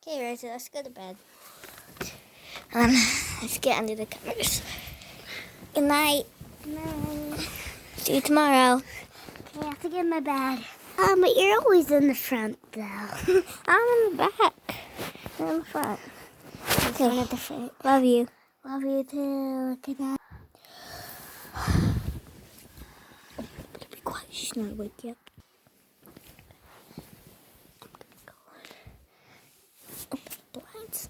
Okay, Rosie, let's go to bed. Let's get under the covers. Good night. Good night. See you tomorrow. I have to get in my bag. But you're always in the front, though. I'm in the back. You're in the front. Okay. One at the front. Love you. Love you too. Good night. Be quiet. She's not awake yet. Open the blinds.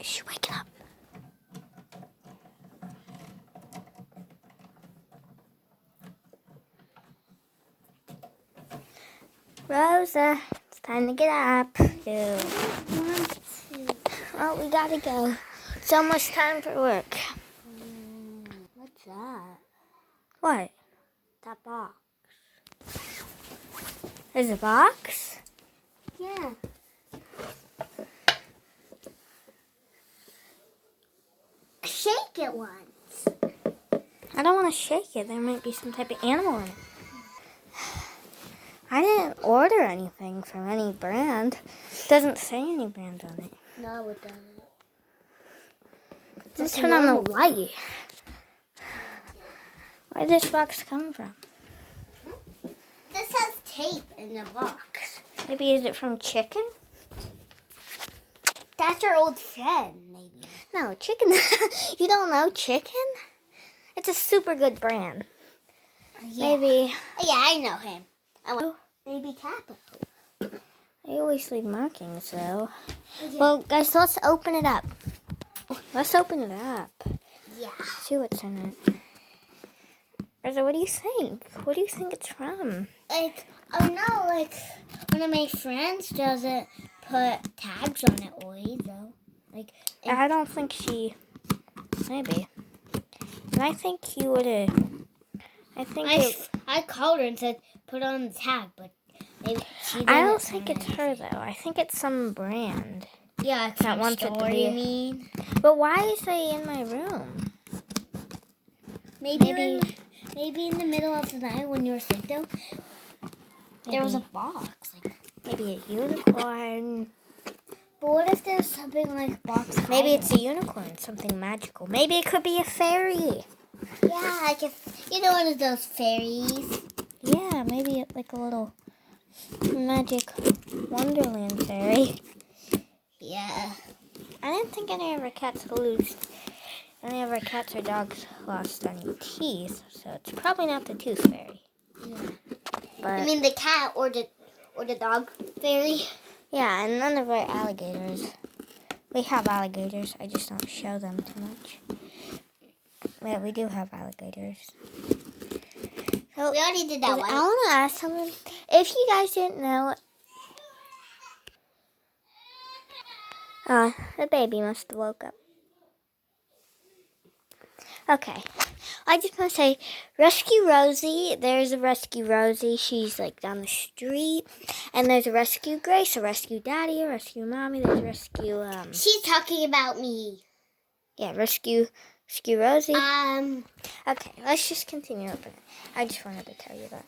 She's waking up. Rosa, it's time to get up. Oh, we gotta go. It's almost time for work. What's that? What? That box. There's a box? Yeah. Shake it once. I don't want to shake it. There might be some type of animal in it. I didn't order anything from any brand. It doesn't say any brand on it. No, it doesn't. Just turn on the light. Where did this box come from? This has tape in the box. Maybe is it from Chicken? That's our old friend, maybe. No, Chicken. You don't know Chicken? It's a super good brand. Yeah. Maybe. Yeah, I know him. Maybe Capo. They always leave markings, though. Yeah. Well, guys, let's open it up. Let's open it up. Yeah. See what's in it. Rosa, what do you think? What do you think it's from? Like one of my friends doesn't put tags on it always, though. I don't think she. Maybe. And I think you would have. I called her and said put on the tag, but maybe she didn't. I don't think it's her though. I think it's some brand. Yeah, it's that wants it to be. You mean? But why is they in my room? Maybe in the middle of the night when you were asleep, though, there was a box. Maybe a unicorn. But what if there's something like box? Maybe it's a unicorn, something magical. Maybe it could be a fairy. Yeah, like if one of those fairies. Yeah, maybe like a little magic Wonderland fairy. Yeah. I didn't think any of our cats or dogs lost any teeth, so it's probably not the tooth fairy. Yeah. But I mean the cat or the dog fairy. yeah, and none of our alligators. We have alligators. I just don't show them too much. Yeah, we do have alligators. So we already did that one. I want to ask something. If you guys didn't know, the baby must have woke up. Okay. I just want to say, Rescue Rosie. There's a Rescue Rosie. She's like down the street. And there's a Rescue Grace, a Rescue Daddy, a Rescue Mommy. There's a Rescue, She's talking about me. yeah, Rescue Rosie. Okay. Okay, let's just continue opening. I just wanted to tell you that.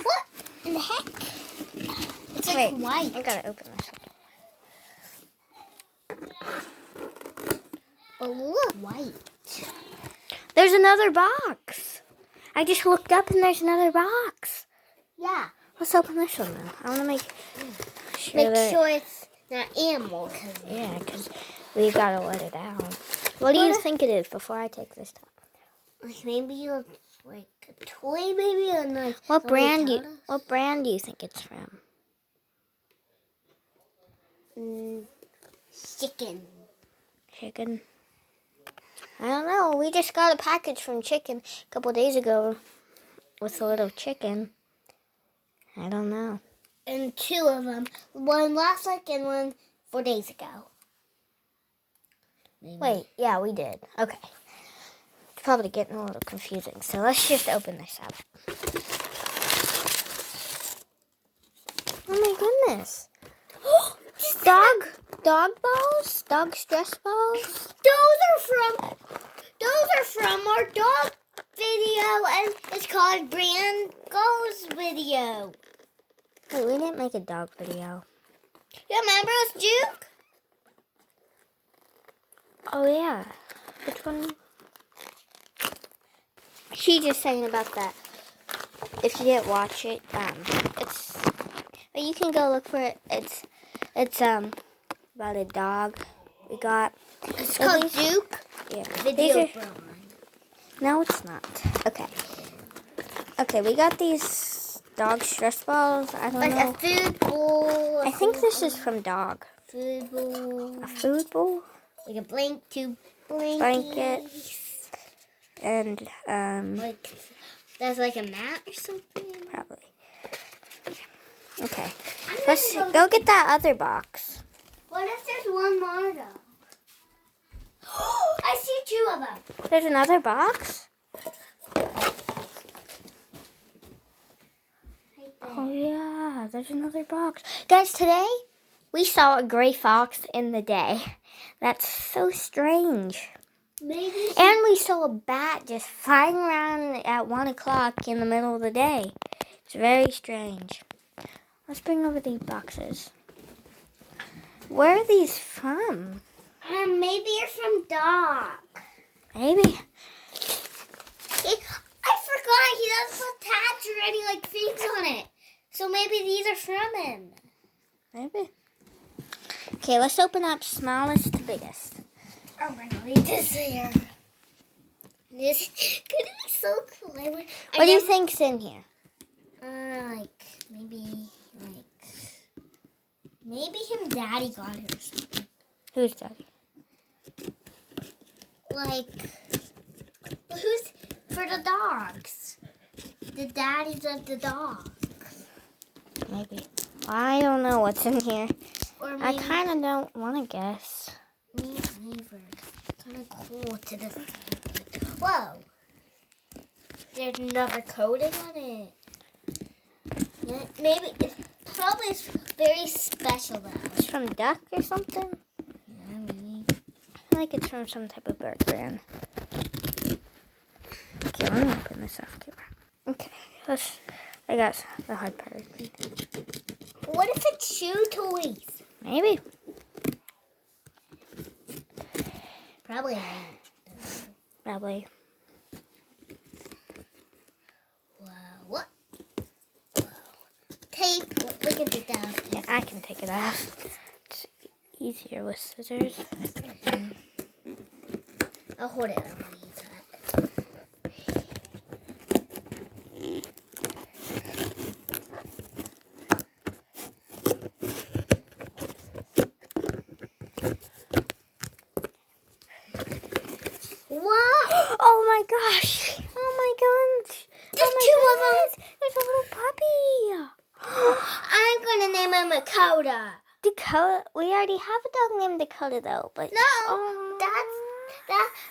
What in the heck? It's like Wait, white. I gotta open this one. Oh, look, white. There's another box. I just looked up and there's another box. Yeah. Let's open this one now. I want to make sure Make sure it's not animal. Yeah, because we gotta let it out. What do you think it is before I take this top? Like maybe like a toy, maybe, or like. What brand do you think it's from? Chicken. Chicken. I don't know. We just got a package from Chicken a couple days ago with a little chicken. I don't know. And two of them. One last week and one 4 days ago. Maybe. Wait, yeah, we did. Okay. It's probably getting a little confusing. So let's just open this up. Oh my goodness. Dog dog balls? Dog stress balls? Those are from our dog video, and it's called Brand Goes Video. Wait, we didn't make a dog video. You remember us, Duke? Oh, yeah. Which one? She just saying about that. If you didn't watch it, it's... You can go look for it. It's about a dog we got. It's called Duke Yeah. Video. No, it's not. Okay. Okay, we got these dog stress balls. I don't Like know. a food bowl. I think this is from dog. Food bowl. A food bowl Like a two blankets. blanket and Like that's like a mat or something. probably. Okay. Let's go get that other box. What if there's one more though? I see two of them. There's another box? Oh yeah, there's another box. Guys, today we saw a gray fox in the day. That's so strange. Maybe. And we saw a bat just flying around at 1 o'clock in the middle of the day. It's very strange. Let's bring over these boxes. Where are these from? Maybe you're from Dog. Maybe. I forgot he doesn't put tabs or any like things on it. So maybe these are from him. Maybe. Okay, let's open up smallest to biggest. Oh my god, read this here. This could be so clever. What do you think's in here? Maybe him daddy got it or something. Who's daddy? Like, who's for the dogs? The daddies of the dogs. Maybe. I don't know what's in here. Or I maybe kind of don't want to guess. me either. Kind of cool to this. Whoa! There's another coating on it. Yeah, maybe it's probably very special though. It's from duck or something? Yeah, maybe. I feel like it's from some type of bird brand. Okay, let me open this off camera. Okay, I got the hard part. What if it's shoe toys? Maybe. Probably ain't. Probably. Wow, what? Wow. Tape. We can take that off. Yeah, I can take it off. It's easier with scissors. I'll hold it. I don't want to use that. Wow! Oh my gosh! Oh my gosh! There's two of them. There's a little puppy. I'm gonna name him Dakota. Dakota. We already have a dog named Dakota though, but No, that.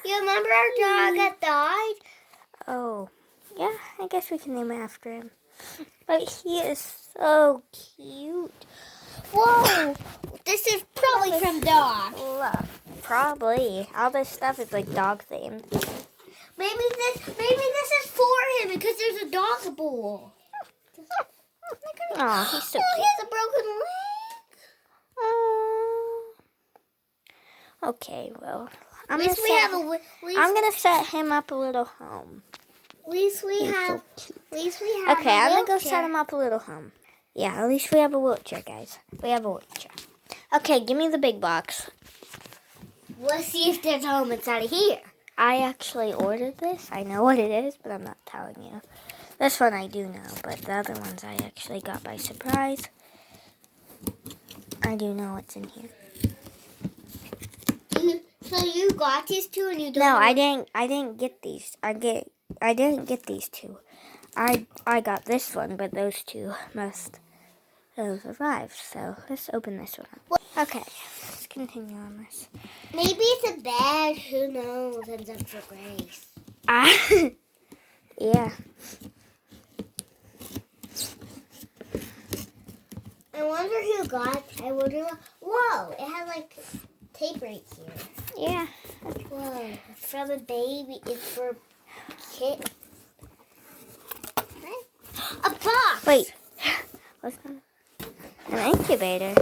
You remember our dog that died? Oh, yeah. I guess we can name it after him. But he is so cute. Whoa! This is probably from dog. Look, probably all this stuff is like dog themed. Maybe this is for him because there's a dog bowl. Oh, he's so Oh, he cute. has a broken leg. Okay, well, At least we have a. I'm gonna set him up a little home. At least we He's have. so cute. At least we have. Okay, a I'm gonna go wheelchair. set him up a little home. Yeah, at least we have a wheelchair, guys. We have a wheelchair. Okay, give me the big box. Let's see if there's a home inside of here. I actually ordered this. I know what it is, but I'm not telling you. This one I do know, but the other ones I actually got by surprise. I do know what's in here. So you got these two and you don't. No, I didn't get these. I didn't get these two. I got this one, but those two must have arrived. So let's open this one up. Okay, let's continue on this. Maybe it's a bed. Who knows? Ends up for Grace. Yeah. I wonder who got. I wonder. Whoa! Whoa, it has like tape right here. Yeah. Whoa, it's for the baby. It's for kid. A box. Wait. What's that? An incubator.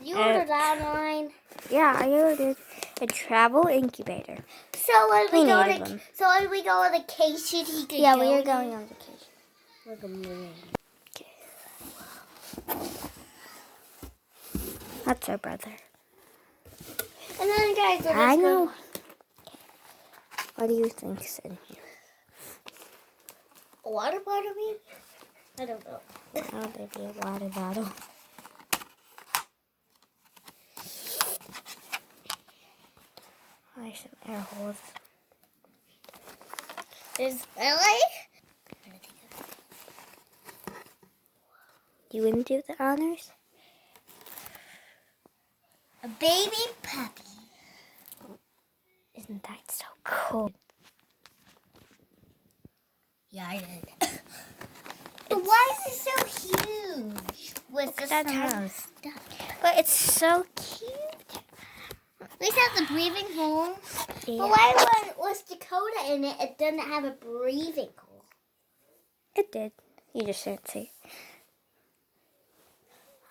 You ordered that online. Yeah, I ordered a travel incubator. So when We we go needed to one. on vacation, he could Yeah, go we are there? going on vacation. Like a million. That's our brother. And then guys, let's I go. know. What do you think's in here? A water bottle, maybe? I don't know. Oh, maybe a water bottle. There's some air holes. There's really? You wouldn't do the honors? A baby puppy. Isn't that so cool? Yeah, I did. But why is it so huge? With this I don't tiny know. stuff. But it's so cute. At least it has a breathing hole. Yeah. But why was Dakota in it? It doesn't have a breathing hole. It did. You just didn't see.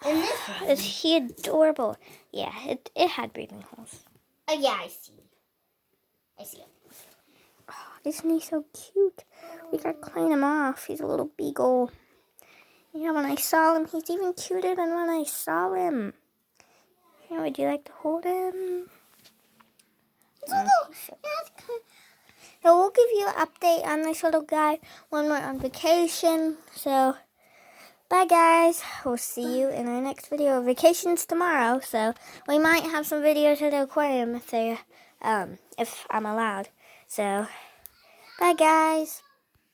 And this one. Is he adorable? Yeah, it had breathing holes. Oh, yeah, I see. I see it. Oh, isn't he so cute? We gotta clean him off. He's a little beagle. Yeah, when I saw him, he's even cuter than when I saw him. Yeah, would you like to hold him? No, So we'll give you an update on this little guy when we're on vacation. So, bye guys. We'll see you in our next video. Vacation's tomorrow, so we might have some videos at the aquarium if I'm allowed. So, bye guys.